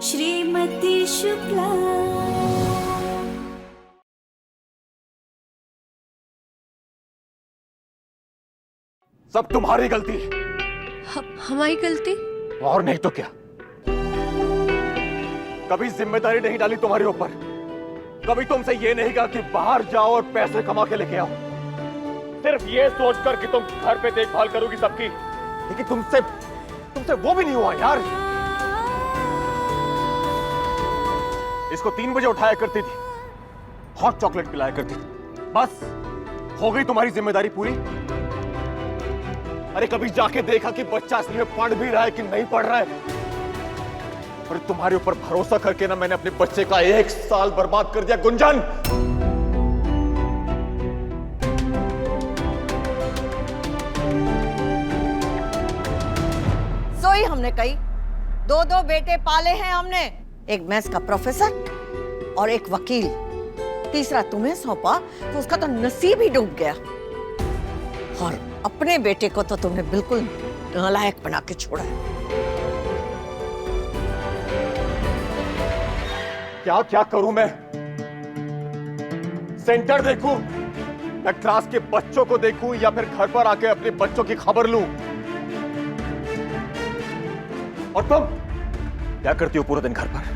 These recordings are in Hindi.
श्रीमती शुक्ला। सब तुम्हारी गलती है। हमारी गलती? और नहीं तो क्या। कभी जिम्मेदारी नहीं डाली तुम्हारे ऊपर, कभी तुमसे ये नहीं कहा कि बाहर जाओ और पैसे कमा के लेके आओ। सिर्फ ये सोचकर कि तुम घर पे देखभाल करोगी सबकी, लेकिन तुमसे वो भी नहीं हुआ यार। इसको 3 बजे उठाया करती थी, हॉट चॉकलेट पिलाया करती थी, बस हो गई तुम्हारी जिम्मेदारी पूरी। अरे कभी जाके देखा कि बच्चा असली में पढ़ भी रहा है कि नहीं पढ़ रहा है? और तुम्हारे ऊपर भरोसा करके ना मैंने अपने बच्चे का 1 साल बर्बाद कर दिया गुंजन। सोई हमने कही 2 बेटे पाले हैं हमने, एक मैथ्स का प्रोफेसर और एक वकील। तीसरा तुम्हें सौंपा तो उसका तो नसीब ही डूब गया। और अपने बेटे को तो तुमने बिल्कुल नालायक बना के छोड़ा है। क्या क्या करूं मैं? सेंटर देखूं या क्लास के बच्चों को देखूं या फिर घर पर आके अपने बच्चों की खबर लूं? और तुम क्या करती हो पूरा दिन घर पर?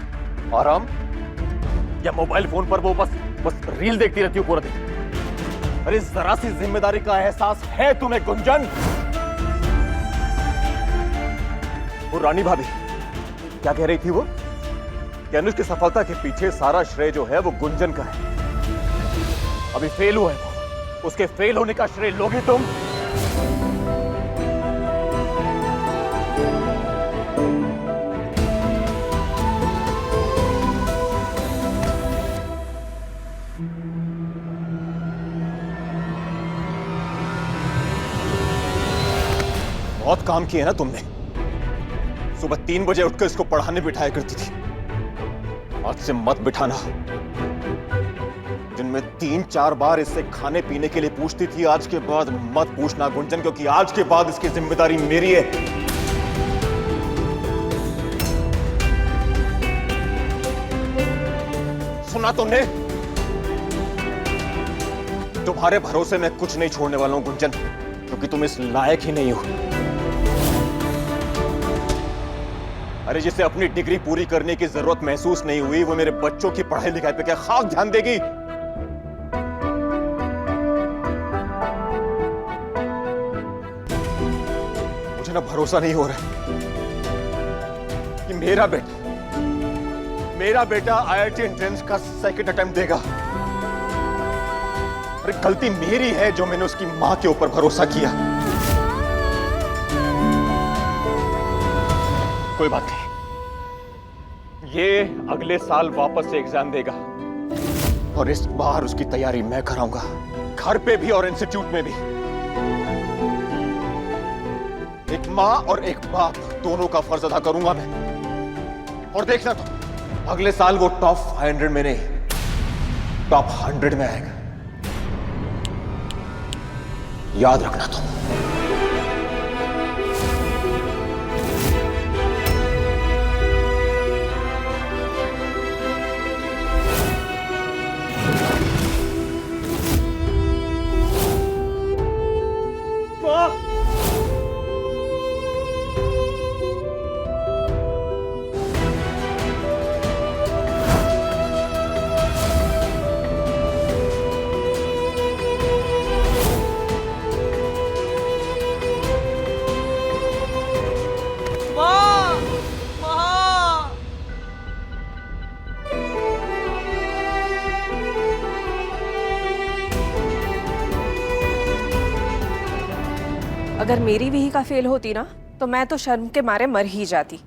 आराम या मोबाइल फोन पर वो बस रील देखती रहती हो पूरा दिन? अरे जरा सी जिम्मेदारी का एहसास है तुम्हें गुंजन? वो रानी भाभी क्या कह रही थी वो? कि अनुज की सफलता के पीछे सारा श्रेय जो है वो गुंजन का है। अभी फेल हुआ है वो, उसके फेल होने का श्रेय लोगे तुम? बहुत काम किए ना तुमने। सुबह 3 बजे उठकर इसको पढ़ाने बिठाया करती थी, आज से मत बिठाना। जिनमें 3-4 बार इससे खाने पीने के लिए पूछती थी, आज के बाद मत पूछना गुंजन, क्योंकि आज के बाद इसकी जिम्मेदारी मेरी है। सुना तुमने? तुम्हारे भरोसे मैं कुछ नहीं छोड़ने वाला हूं गुंजन, क्योंकि तुम इस लायक ही नहीं हो। अरे जिसे अपनी डिग्री पूरी करने की जरूरत महसूस नहीं हुई, वो मेरे बच्चों की पढ़ाई लिखाई पे क्या खाक ध्यान देगी? मुझे ना भरोसा नहीं हो रहा कि मेरा बेटा IIT एंट्रेंस का 2nd अटेम्प्ट देगा। अरे गलती मेरी है जो मैंने उसकी मां के ऊपर भरोसा किया। कोई बात नहीं, ये अगले साल वापस से एग्जाम देगा और इस बार उसकी तैयारी मैं कराऊंगा, घर पे भी और इंस्टीट्यूट में भी। एक मां और एक बाप दोनों का फर्ज अदा करूंगा मैं। और देखना तो अगले साल वो टॉप 500 में नहीं, टॉप 100 में आएगा। याद रखना तुम। अगर मेरी विहिका फेल होती ना, तो मैं तो शर्म के मारे मर ही जाती।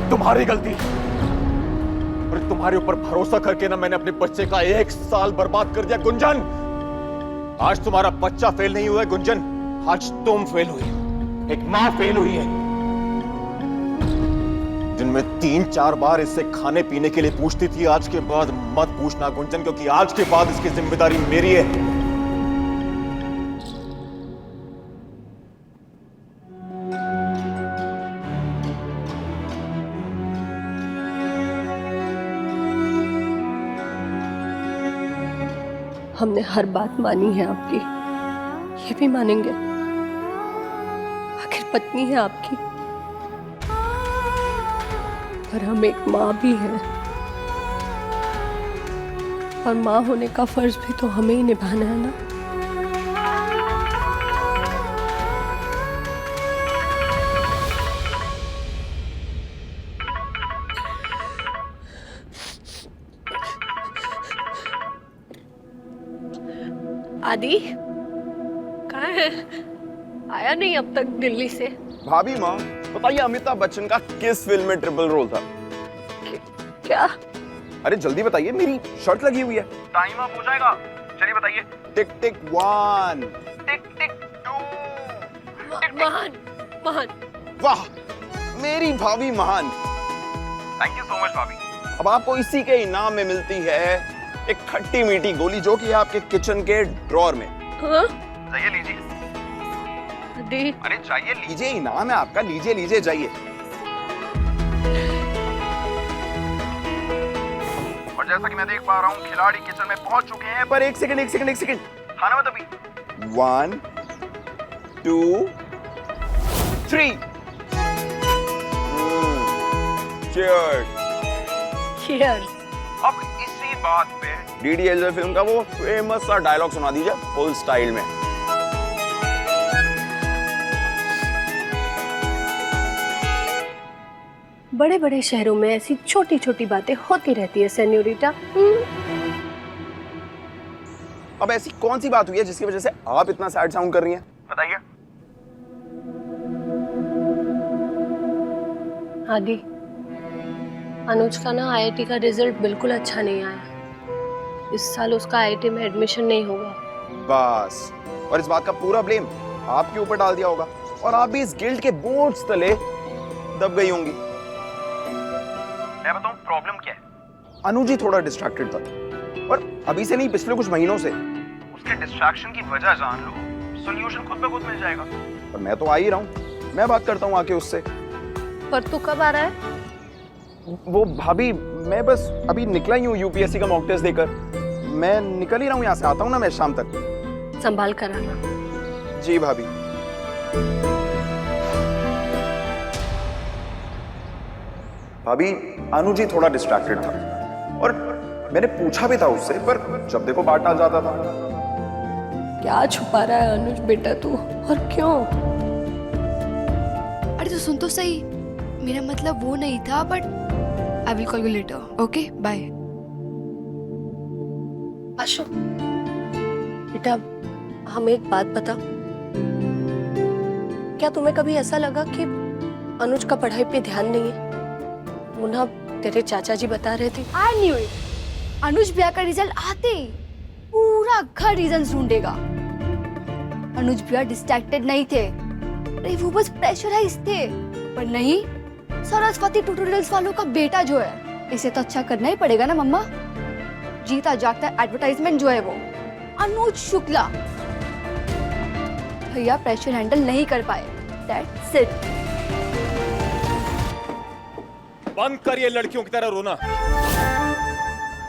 सब तुम्हारी गलती। और तुम्हारे ऊपर भरोसा करके ना मैंने अपने बच्चे का 1 साल बर्बाद कर दिया गुंजन। आज तुम्हारा बच्चा फेल नहीं हुआ है गुंजन, आज तुम फेल हुई, एक मां फेल हुई है। दिन में 3-4 बार इससे खाने पीने के लिए पूछती थी, आज के बाद मत पूछना गुंजन, क्योंकि आज के बाद इसकी जिम्मेदारी मेरी है। हमने हर बात मानी है आपकी, ये भी मानेंगे। आखिर पत्नी है आपकी, और हम एक माँ भी हैं, और माँ होने का फर्ज भी तो हमें ही निभाना है ना। आदि कहाँ है? आया नहीं अब तक दिल्ली से। भाभी माँ बताइए, अमिताभ बच्चन का किस फिल्म में ट्रिपल रोल था? क्या? अरे जल्दी बताइए, मेरी शर्ट लगी हुई है। टाइम अप हो जाएगा, चलिए बताइए। टिक टिक 1, टिक टिक 2। महान महान। वाह, मेरी भाभी महान। थैंक यू सो मच भाभी। अब आपको इसी के इनाम में मिलती है एक खट्टी मीठी गोली, जो कि है आपके किचन के ड्रॉर में। हाँ? जाइए लीजिए। आदि अरे जाइए लीजिए, इनाम है आपका, लीजिए लीजिए जाइए। और जैसा कि मैं देख पा रहा हूँ खिलाड़ी किचन में पहुंच चुके हैं, पर एक सेकंड खाना मत अभी। 1 2 3। Cheers। Cheers। अब इसी बात पे डीडीएलजे फिल्म का वो फेमस सा डायलॉग सुना दीजिए फुल स्टाइल में। बड़े बड़े शहरों में ऐसी छोटी छोटी बातें होती रहती है सेन्योरिटा। अब ऐसी कौन सी बात हुई है जिसकी वजह से आप इतना सैड साउंड कर रही हैं? बताइए। आदि, अनुज का ना आईआईटी का रिजल्ट बिल्कुल अच्छा नहीं आया। इस साल उसका आईआईटी में एडमिशन नहीं होगा। बस, और इस बात का पूरा ब्लेम आपके ऊपर डाल दिया होगा, और आप भी इस गिल्ट के बोझ तले दब गई होंगी। मैं बताऊं प्रॉब्लम क्या है? अनुज ही थोड़ा डिस्ट्रैक्टेड था, और अभी से नहीं पिछले कुछ महीनों से। उसके डिस्ट्रैक्शन की वजह जान लो, सॉल्यूशन खुद ब खुद मिल जाएगा। पर मैं तो आ ही रहा हूं, मैं बात करता हूं आके उससे। पर तू कब आ रहा है? वो भाभी, मैं बस अभी निकला ही हूँ यूपीएससी का मॉक टेस्ट देकर। मैं निकल ही रहा हूँ यहाँ से, आता हूँ ना मैं शाम तक। संभाल कर आना। जी भाभी। भाभी, अनुज ही थोड़ा डिस्ट्रैक्टेड था, और मैंने पूछा भी था उससे, पर जब देखो बात टाल जाता था। क्या छुपा रहा है अनुज बेटा तू, और क्यों? अरे तो सुन तो सही, मेरा मतलब वो नहीं था, but I will call you later. Okay bye. Ashu बेटा, हमें एक बात बता, क्या तुम्हें कभी ऐसा लगा कि अनुज का पढ़ाई पे ध्यान नहीं है? वो ना तेरे चाचा जी बता रहे थे। I knew it. अनुज भैया का रिजल्ट आते ही पूरा घर रीजंस ढूंढेगा। अनुज भैया डिस्ट्रैक्टेड नहीं थे, अरे वो बस प्रेशराइज थे। पर नहीं, सरस्वती ट्यूटोरियल्स वालों का बेटा जो है, इसे तो अच्छा करना ही पड़ेगा ना मम्मा। जीता जागता एडवर्टाइजमेंट जो है वो अनुज शुक्ला। भैया प्रेशर हैंडल नहीं कर पाए, दैट्स इट। बंद कर ये लड़कियों की तरह रोना।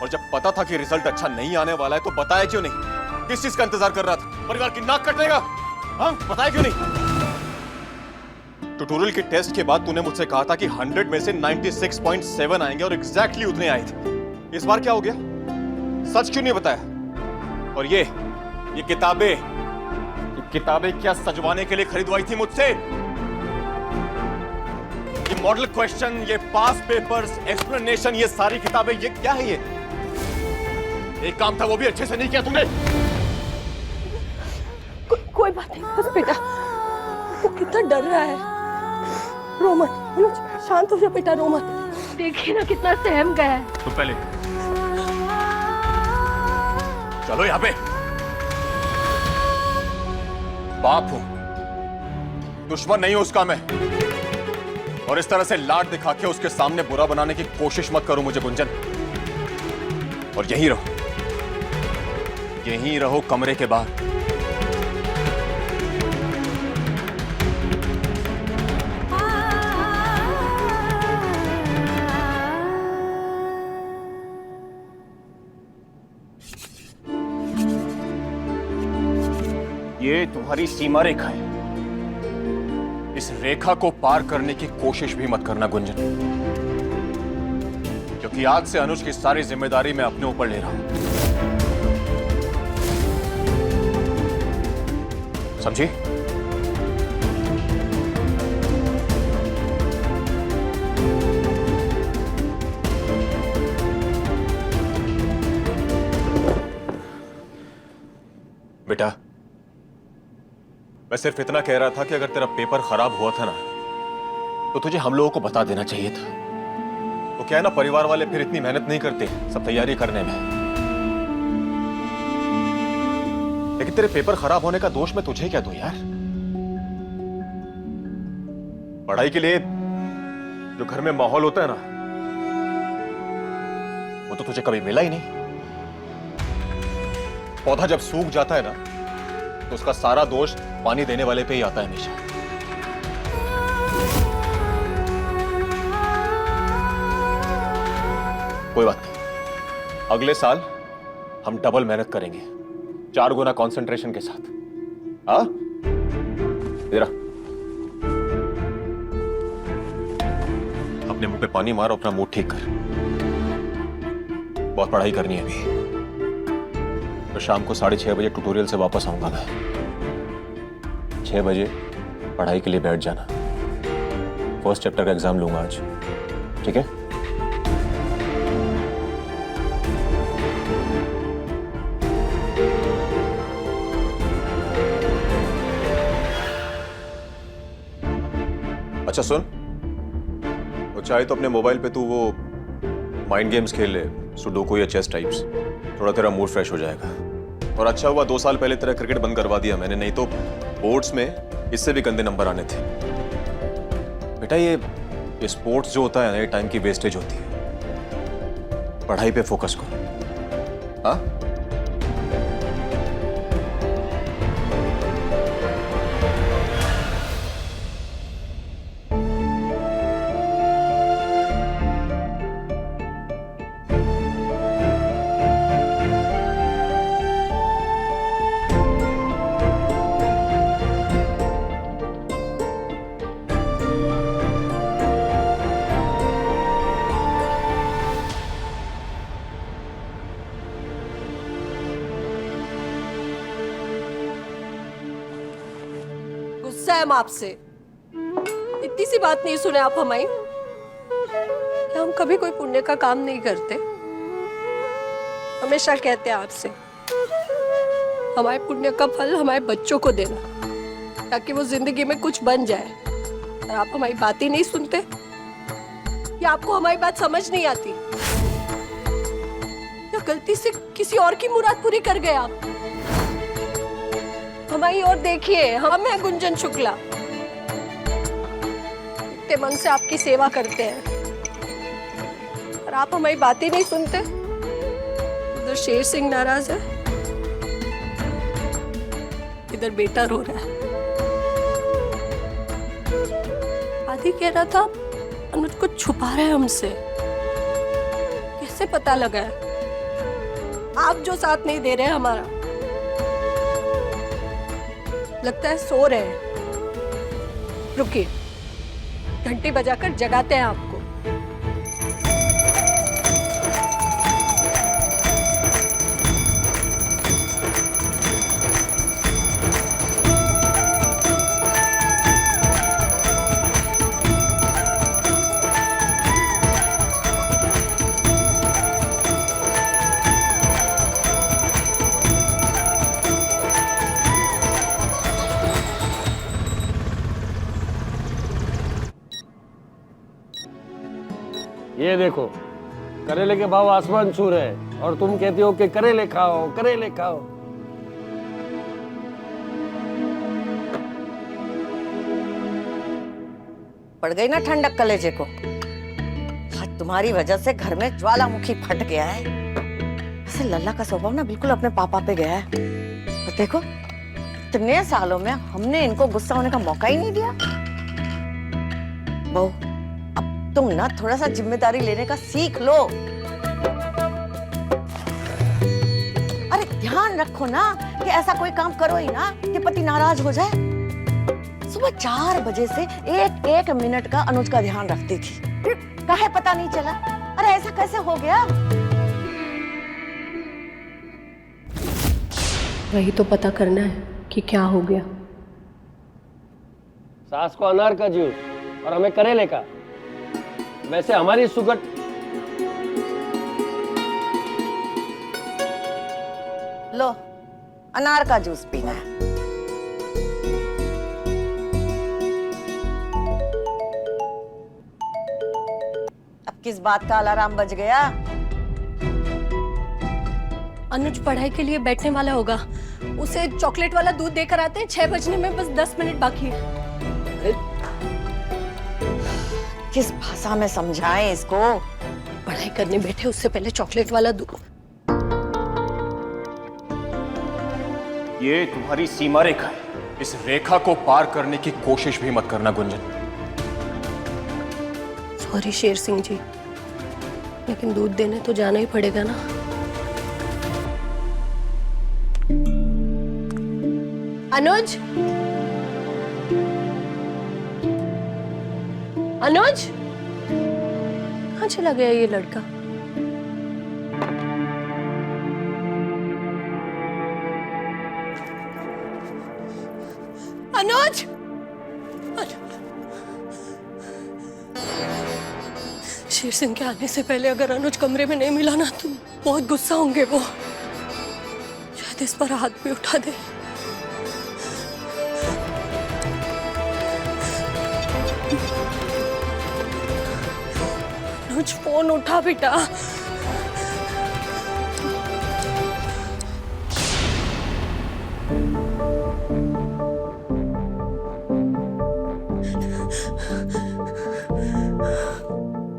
और जब पता था कि रिजल्ट अच्छा नहीं आने वाला है तो बताया क्यों नहीं? किस चीज का इंतजार कर रहा था? परिवार की नाक कटने का? हाँ, बताया क्यों नहीं? ट्यूटोरियल के टेस्ट के बाद तूने मुझसे कहा था कि 100 में से 96.7 आएंगे, और एग्जैक्टली उतने आए थे। इस बार क्या हो गया? सच क्यों नहीं बताया? और ये किताबें क्या सजवाने के लिए खरीदवाई थी मुझसे? ये मॉडल क्वेश्चन, ये पास पेपर्स, एक्सप्लेनेशन, ये सारी किताबें, ये क्या है? ये एक काम था वो भी अच्छे से नहीं किया तुमने। कोई बात नहीं, बस बेटा वो कितना डर रहा है। रो मत अनुज, शांत हो जा बेटा, रो मत। देखिए ना कितना सहम गया है। तुम पहले चलो यहाँ पे। बाप हूं, दुश्मन नहीं हूं उसका मैं। और इस तरह से लाड दिखा के उसके सामने बुरा बनाने की कोशिश मत करो मुझे गुंजन। और यहीं रहो कमरे के बाहर। ये तुम्हारी सीमा रेखा है। इस रेखा को पार करने की कोशिश भी मत करना गुंजन, क्योंकि आज से अनुज की सारी जिम्मेदारी मैं अपने ऊपर ले रहा हूं। समझी? बेटा, मैं सिर्फ इतना कह रहा था कि अगर तेरा पेपर खराब हुआ था ना, तो तुझे हम लोगों को बता देना चाहिए था। तो क्या है ना, परिवार वाले फिर इतनी मेहनत नहीं करते सब तैयारी करने में। लेकिन तेरे पेपर खराब होने का दोष मैं तुझे क्या दूं यार? पढ़ाई के लिए जो घर में माहौल होता है ना, वो तो तुझे कभी मिला ही नहीं। पौधा जब सूख जाता है ना, तो उसका सारा दोष पानी देने वाले पे ही आता है हमेशा। कोई बात नहीं, अगले साल हम डबल मेहनत करेंगे, 4 गुना कंसंट्रेशन के साथ। हाँ, तेरा अपने मुंह पे पानी मार, अपना मुंह ठीक कर। बहुत पढ़ाई करनी है अभी। तो शाम को 6:30 बजे ट्यूटोरियल से वापस आऊंगा मैं। 6 बजे पढ़ाई के लिए बैठ जाना। फर्स्ट चैप्टर का एग्जाम लूंगा आज, ठीक है? अच्छा सुन, वो चाहे तो अपने मोबाइल पे तू वो माइंड गेम्स खेल ले, सुडोकू या चेस टाइप्स। थोड़ा तेरा मूड फ्रेश हो जाएगा। और अच्छा हुआ 2 साल पहले तेरा क्रिकेट बंद करवा दिया मैंने, नहीं तो बोर्ड्स में इससे भी गंदे नंबर आने थे। बेटा ये स्पोर्ट्स जो होता है ना, ये टाइम की वेस्टेज होती है। पढ़ाई पे फोकस करो। हाँ? गुस्सा है हम आपसे। इतनी सी बात नहीं सुने आप हमारी? क्या हम कभी कोई पुण्य का काम नहीं करते? हमेशा कहते हैं आपसे हमारे पुण्य का फल हमारे बच्चों को देना, ताकि वो जिंदगी में कुछ बन जाए। और आप हमारी बात ही नहीं सुनते, या आपको हमारी बात समझ नहीं आती, या गलती से किसी और की मुराद पूरी कर गए आप। हमारी और देखिए, हम हैं गुंजन शुक्ला, इतने मन से आपकी सेवा करते हैं, और आप हमारी बात ही नहीं सुनते। इधर शेर सिंह नाराज है, इधर बेटा रो रहा है। आदि कह रहा था अनुज को छुपा रहे हैं हमसे। कैसे पता लगा है? आप जो साथ नहीं दे रहे हैं हमारा। लगता है सो रहे हैं। रुकिए, घंटी बजाकर जगाते हैं आपको। ये देखो, करेले के भाव आसमान छू रहे हैं और तुम कहती हो कि करेले खाओ, करेले खाओ। पड़ गई ना ठंडक कलेजे को। आज तुम्हारी वजह से घर में ज्वालामुखी फट गया है। ऐसे लल्ला का स्वभाव ना बिल्कुल अपने पापा पे गया है। और देखो, इतने सालों में हमने इनको गुस्सा होने का मौका ही नहीं दिया। बहू, अब तुम ना थोड़ा सा जिम्मेदारी लेने का सीख लो। अरे ध्यान रखो ना कि ऐसा कोई काम करो ही ना कि पति नाराज हो जाए। सुबह 4 बजे से एक एक मिनट का अनुज का ध्यान रखती थी, फिर काहे पता नहीं चला। अरे ऐसा कैसे हो गया? वही तो पता करना है कि क्या हो गया। सास को अनार का जूस और हमें करेले का। वैसे हमारी सुगट लो, अनार का जूस पीना है। अब किस बात का अलार्म बज गया? अनुज पढ़ाई के लिए बैठने वाला होगा। उसे चॉकलेट वाला दूध देकर आते हैं। 6 बजने में बस 10 मिनट बाकी है। किस भाषा में समझाएं इसको? पढ़ाई करने बैठे उससे पहले चॉकलेट वाला दूध। ये तुम्हारी सीमा रेखा है। इस रेखा को पार करने की कोशिश भी मत करना गुंजन। सॉरी शेर सिंह जी, लेकिन दूध देने तो जाना ही पड़ेगा ना। अनुज, अनुज, कहाँ चला गया ये लड़का? अनुज, शेर सिंह के आने से पहले अगर अनुज कमरे में नहीं मिला ना तो बहुत गुस्सा होंगे वो। शायद इस पर हाथ भी उठा दे। अनुज, फोन उठा बेटा।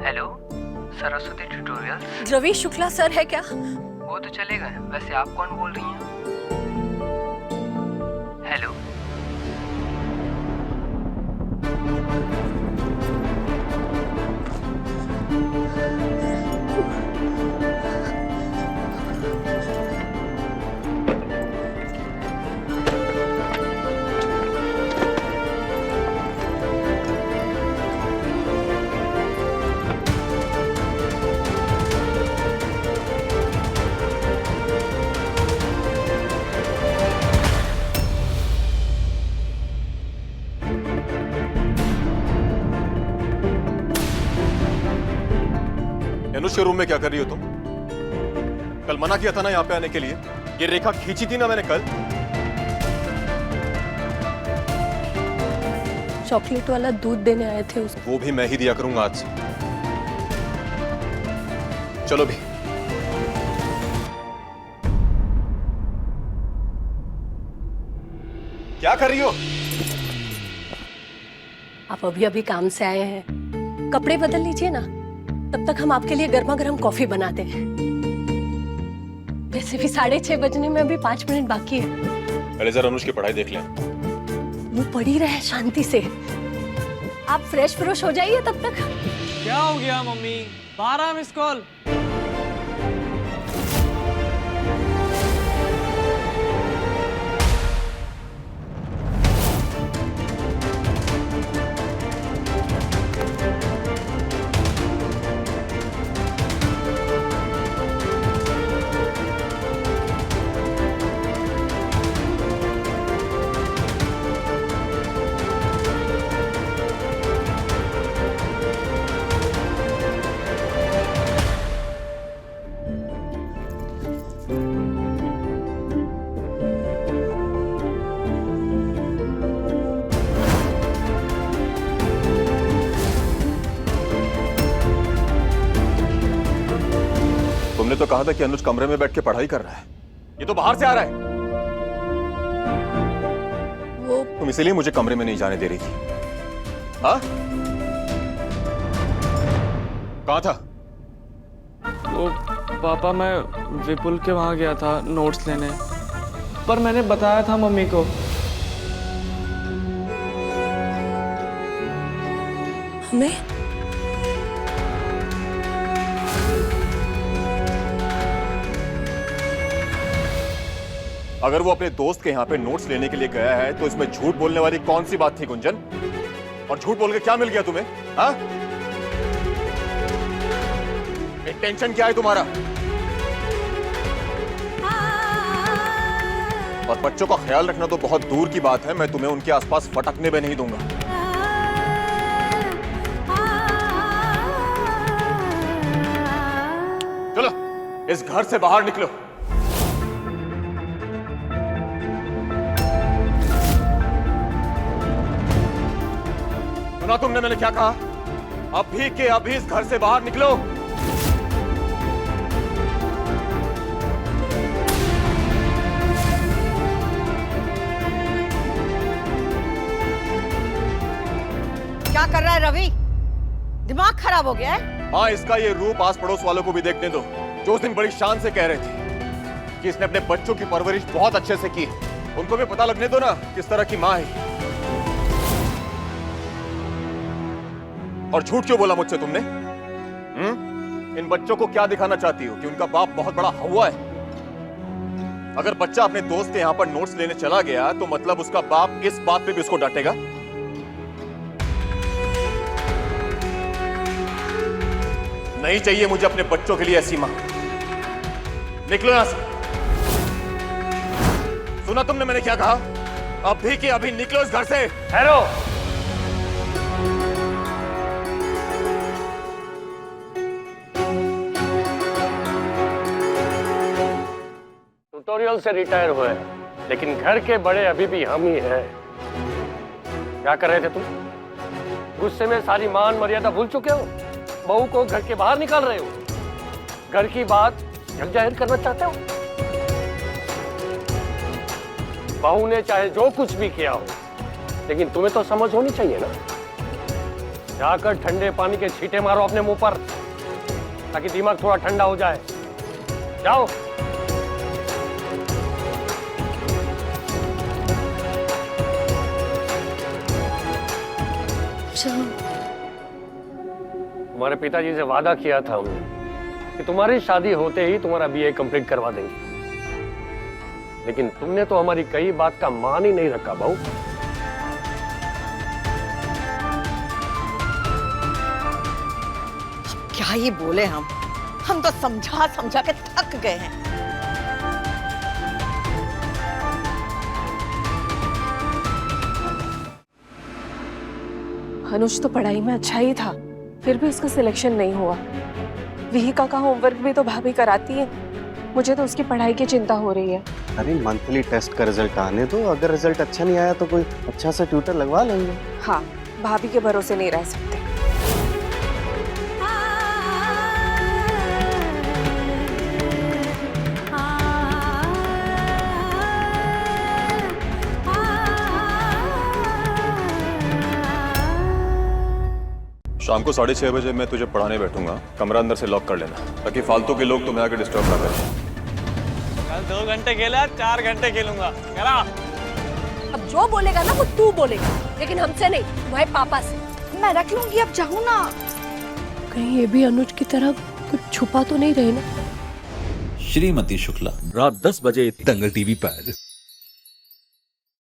Hello, Saraswati tutorials. Ravi Shukla sir है क्या? वो तो चले गए। वैसे आप कौन बोल रही हैं? हेलो, अनुज के रूम में क्या कर रही हो तुम? कल मना किया था ना यहाँ पे आने के लिए। ये रेखा खींची थी ना मैंने कल। चॉकलेट वाला दूध देने आए थे उसको। वो भी मैं ही दिया करूंगा आज से। चलो भी। क्या कर रही हो? आप अभी अभी काम से आए हैं, कपड़े बदल लीजिए ना। तब तक हम आपके लिए गर्मा गर्म कॉफी बनाते हैं। वैसे भी 6:30 बजने में अभी 5 मिनट बाकी है। पहले जरा अनुज की पढ़ाई देख लें। वो पड़ी रहे शांति से। आप फ्रेश फ्रेश हो जाइए तब तक। क्या हो गया मम्मी? 12 miss call. तो कहा था कि अनुज कमरे में बैठ के पढ़ाई कर रहा है, ये तो बाहर से आ रहा है। वो तुम इसीलिए मुझे कमरे में नहीं जाने दे रही थी, हाँ? कहाँ था? वो पापा, मैं विपुल के वहाँ गया था नोट्स लेने, पर मैंने बताया था मम्मी को। हमें अगर वो अपने दोस्त के यहाँ पे नोट्स लेने के लिए गया है तो इसमें झूठ बोलने वाली कौन सी बात थी गुंजन? और झूठ बोल के क्या मिल गया तुम्हें, हाँ? टेंशन क्या है तुम्हारा? और बच्चों का ख्याल रखना तो बहुत दूर की बात है, मैं तुम्हें उनके आसपास फटकने में नहीं दूंगा। चलो इस घर से बाहर निकलो। सुना तुमने मैंने क्या कहा? अभी के अभी इस घर से बाहर निकलो। क्या कर रहा है रवि? दिमाग खराब हो गया है? हाँ, इसका ये रूप आस पड़ोस वालों को भी देखने दो, जो उस दिन बड़ी शान से कह रहे थे कि इसने अपने बच्चों की परवरिश बहुत अच्छे से की। उनको भी पता लगने दो ना किस तरह की माँ है। और झूठ क्यों बोला मुझसे तुमने? इन बच्चों को क्या दिखाना चाहती हो कि उनका बाप बहुत बड़ा हवा है? अगर बच्चा अपने दोस्त के यहाँ पर नोट्स लेने चला गया तो मतलब उसका बाप इस बात पे भी उसको डांटेगा? नहीं चाहिए मुझे अपने बच्चों के लिए ऐसी मां। निकलो यहां से। सुना तुमने मैंने क्या कहा? अभी के अभी निकलो इस घर से। हेलो, ट्यूटोरियल से रिटायर हुए, लेकिन घर के बड़े अभी भी हम ही हैं। क्या कर रहे थे तुम? गुस्से में सारी मान मर्यादा भूल चुके हो? बहू को घर के बाहर निकाल रहे हो? घर की बात जग जाहिर करना चाहते हो? बहू ने चाहे जो कुछ भी किया हो, लेकिन तुम्हें तो समझ होनी चाहिए ना। जाकर ठंडे पानी के छींटे मारो अपने मुंह पर, ताकि दिमाग थोड़ा ठंडा हो जाए। जाओ। तुम्हारे पिताजी से वादा किया था हमने कि तुम्हारी शादी होते ही तुम्हारा बीए कंप्लीट करवा देंगे, लेकिन तुमने तो हमारी कई बात का मान ही नहीं रखा बहू। क्या ही बोले हम तो समझा समझा के थक गए हैं। अनुज तो पढ़ाई में अच्छा ही था, फिर भी उसका सिलेक्शन नहीं हुआ। विहिका का होमवर्क भी तो भाभी कराती है। मुझे तो उसकी पढ़ाई की चिंता हो रही है। अरे मंथली टेस्ट का रिजल्ट आने दो, अगर रिजल्ट अच्छा नहीं आया तो कोई अच्छा सा ट्यूटर लगवा लेंगे। हाँ, भाभी के भरोसे नहीं रह सकते। शाम को 6:30 बजे मैं तुझे पढ़ाने बैठूंगा। कमरा अंदर से लॉक कर लेना, ताकि फालतू के लोग तुम्हें आके डिस्टर्ब ना करें। कल 2 घंटे खेला, 4 घंटे खेलूंगा। चला। अब जो बोलेगा ना वो तू बोलेगा, लेकिन हमसे नहीं, तुम्हारे पापा से। मैं रख लूंगी, अब जाऊँ ना। कहीं ये भी अनुज की तरह कुछ छुपा तो नहीं रहे ना? श्रीमती शुक्ला, रात 10 बजे दंगल टीवी पर।